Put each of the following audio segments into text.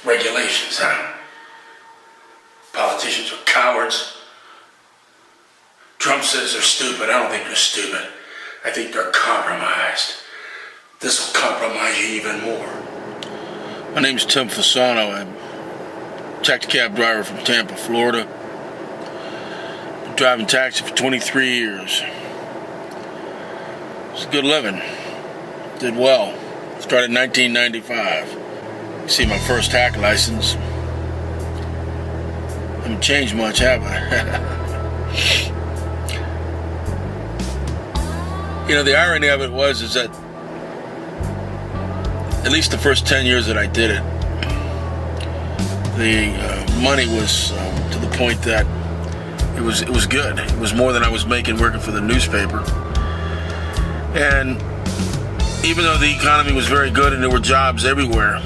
regulations, huh? Politicians are cowards. Trump says they're stupid. I don't think they're stupid. I think they're compromised. This will compromise you even more. My name's Tim Fasano. I'm a taxi cab driver from Tampa, Florida. Been driving taxi for 23 years. It's a good living. Did well. Started in 1995. You see my first hack license. Haven't changed much, have I? You know, the irony of it is that at least the first 10 years that I did it, the money was to the point that it was good. It was more than I was making working for the newspaper. And even though the economy was very good and there were jobs everywhere,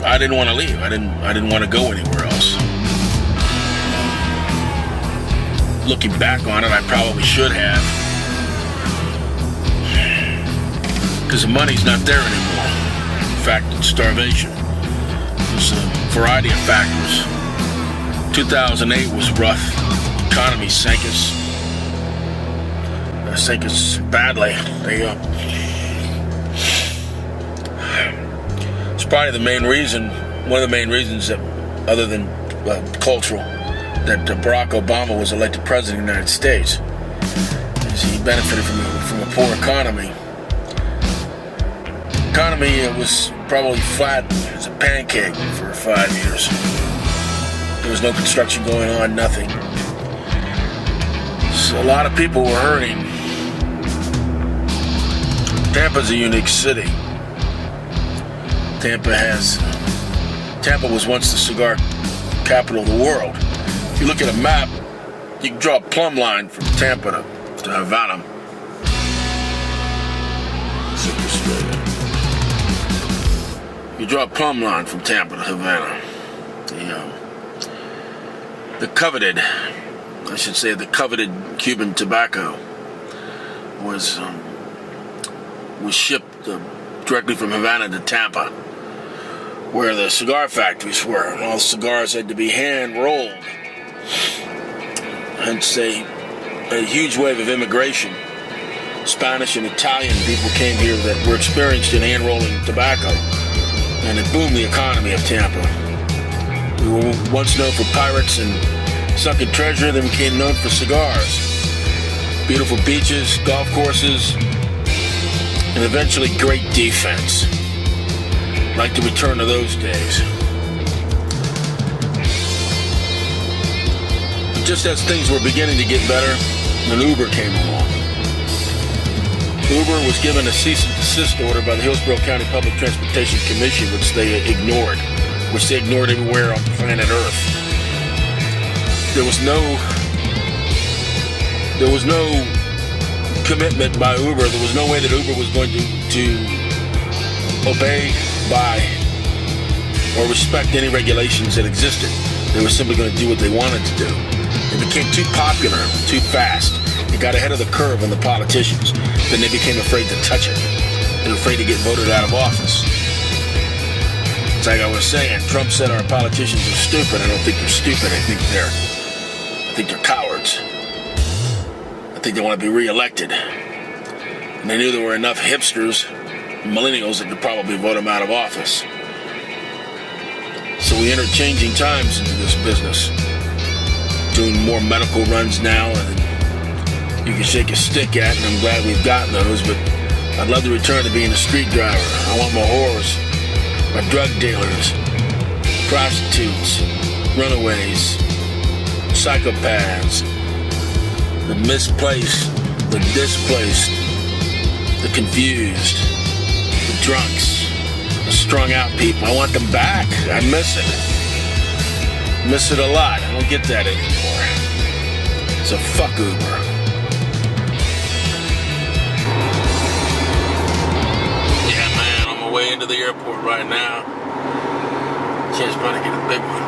I didn't want to leave. I didn't want to go anywhere else. Looking back on it, I probably should have, because the money's not there anymore. In fact, it's starvation. There's a variety of factors. 2008 was rough. The economy sank us. Sank us badly. It's probably the main reason, one of the main reasons that, other than cultural, that Barack Obama was elected president of the United States. Is he benefited from a poor economy. Economy was probably flat as a pancake for 5 years. There was no construction going on, nothing. So a lot of people were hurting. Tampa's a unique city. Tampa was once the cigar capital of the world. If you look at a map, you can draw a plumb line from Tampa to Havana. You draw a plumb line from Tampa to Havana. The coveted Cuban tobacco was shipped directly from Havana to Tampa, where the cigar factories were. And all the cigars had to be hand-rolled. Hence a huge wave of immigration. Spanish and Italian people came here that were experienced in hand-rolling tobacco. And it boomed the economy of Tampa. We were once known for pirates and sunken treasure, then became known for cigars. Beautiful beaches, golf courses, and eventually great defense. I'd like to return to those days. Just as things were beginning to get better, an Uber came along. Uber was given a cease and desist order by the Hillsborough County Public Transportation Commission, which they ignored everywhere on planet Earth. There was no commitment by Uber. There was no way that Uber was going to obey, by, or respect any regulations that existed. They were simply going to do what they wanted to do. It became too popular, too fast. It got ahead of the curve on the politicians. Then they became afraid to touch it. They were afraid to get voted out of office. It's like I was saying, Trump said our politicians are stupid. I don't think they're stupid. I think they're cowards. I think they want to be reelected. And they knew there were enough hipsters, millennials, that could probably vote them out of office. So we entered changing times into this business. Doing more medical runs now, and you can shake a stick at, and I'm glad we've gotten those, but I'd love to return to being a street driver. I want my whores, my drug dealers, prostitutes, runaways, psychopaths, the misplaced, the displaced, the confused, the drunks, the strung out people. I want them back. I miss it. Miss it a lot. I don't get that anymore. So fuck Uber. Yeah, man, on my way into the airport right now. Chance probably get a big one.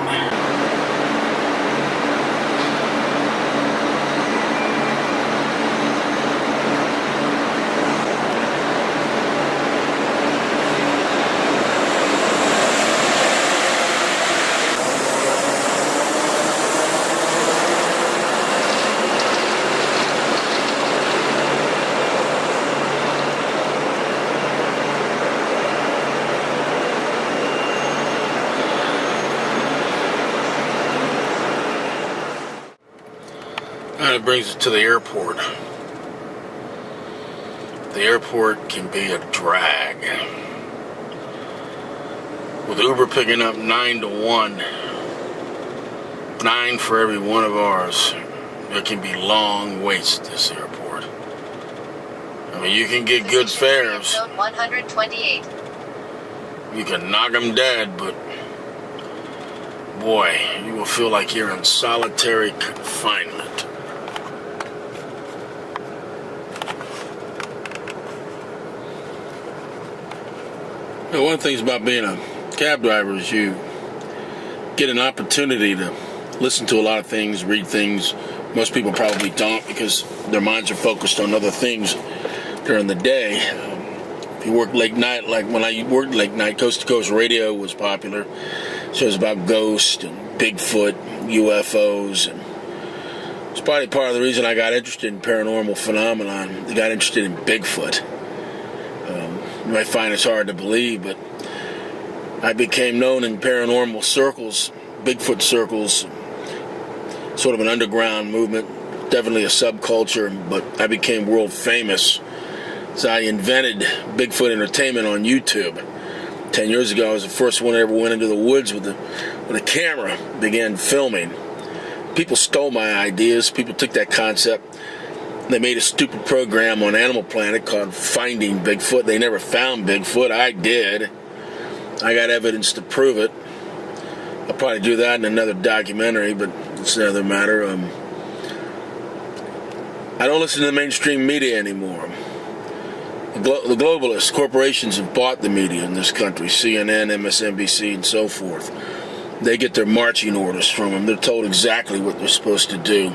And it brings us to the airport. The airport can be a drag. With Uber picking up 9 to 1, 9 for every one of ours, there can be long waits at this airport. I mean, you can get good fares. Zone 128. You can knock them dead, but boy, you will feel like you're in solitary confinement. You know, one of the things about being a cab driver is you get an opportunity to listen to a lot of things, read things. Most people probably don't because their minds are focused on other things during the day. If you work late night, like when I worked late night, Coast to Coast Radio was popular. Shows about ghosts and Bigfoot, UFOs, and it's probably part of the reason I got interested in paranormal phenomenon. I got interested in Bigfoot. You might find it's hard to believe, but I became known in paranormal circles, Bigfoot circles, sort of an underground movement, definitely a subculture, but I became world famous. So I invented Bigfoot entertainment on YouTube. 10 years ago, I was the first one that ever went into the woods with a camera, began filming. People stole my ideas. People took that concept. They made a stupid program on Animal Planet called Finding Bigfoot. They never found Bigfoot. I did. I got evidence to prove it. I'll probably do that in another documentary, but it's another matter. I don't listen to the mainstream media anymore. The globalists, corporations have bought the media in this country, CNN, MSNBC, and so forth. They get their marching orders from them. They're told exactly what they're supposed to do,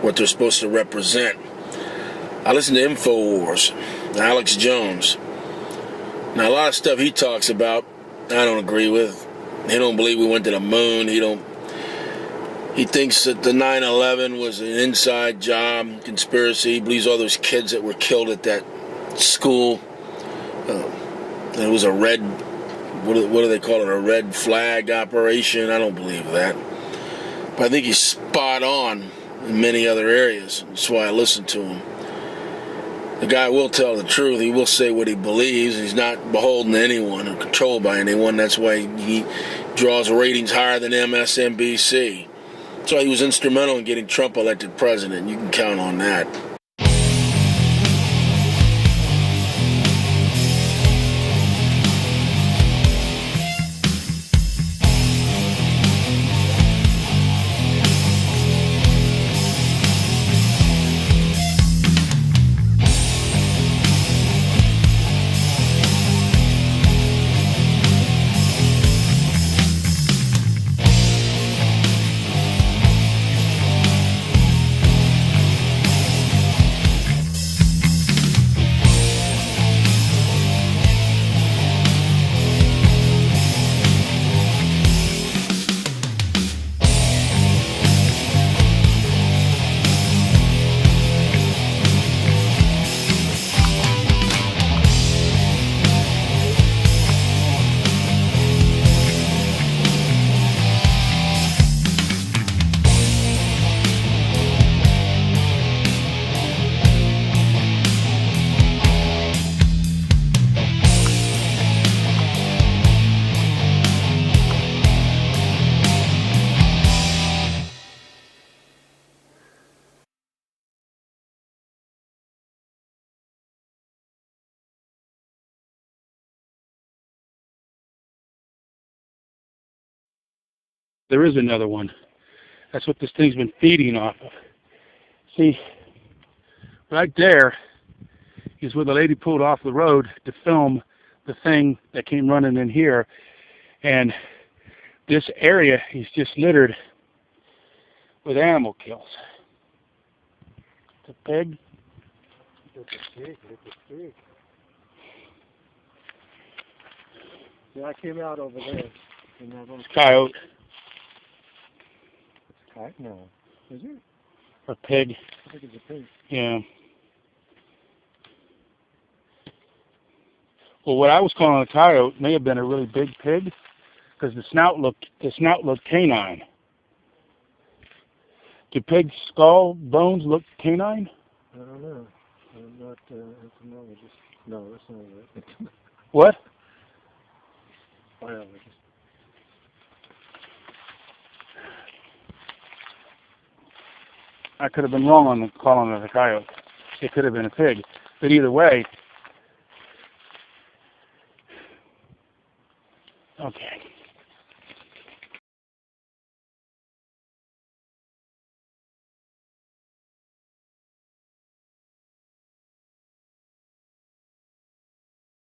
what they're supposed to represent. I listen to InfoWars, Alex Jones. Now, a lot of stuff he talks about, I don't agree with. He don't believe we went to the moon. He thinks that the 9/11 was an inside job, conspiracy. He believes all those kids that were killed at that school. It was a red, what do they call it, a red flag operation. I don't believe that. But I think he's spot on in many other areas. That's why I listen to him. The guy will tell the truth. He will say what he believes. He's not beholden to anyone or controlled by anyone. That's why he draws ratings higher than MSNBC. That's why he was instrumental in getting Trump elected president. You can count on that. There is another one. That's what this thing's been feeding off of. See, right there is where the lady pulled off the road to film the thing that came running in here. And this area is just littered with animal kills. It's a pig. It's a pig. It's a pig. Yeah, I came out over there. And that little coyote. No. Is it? A pig. I think it's a pig. Yeah. Well, what I was calling a coyote may have been a really big pig, because the snout looked canine. Do pig skull bones look canine? I don't know. I'm not entomologist. No, that's not right. What? Biologist. I could have been wrong on calling it a coyote. It could have been a pig. But either way,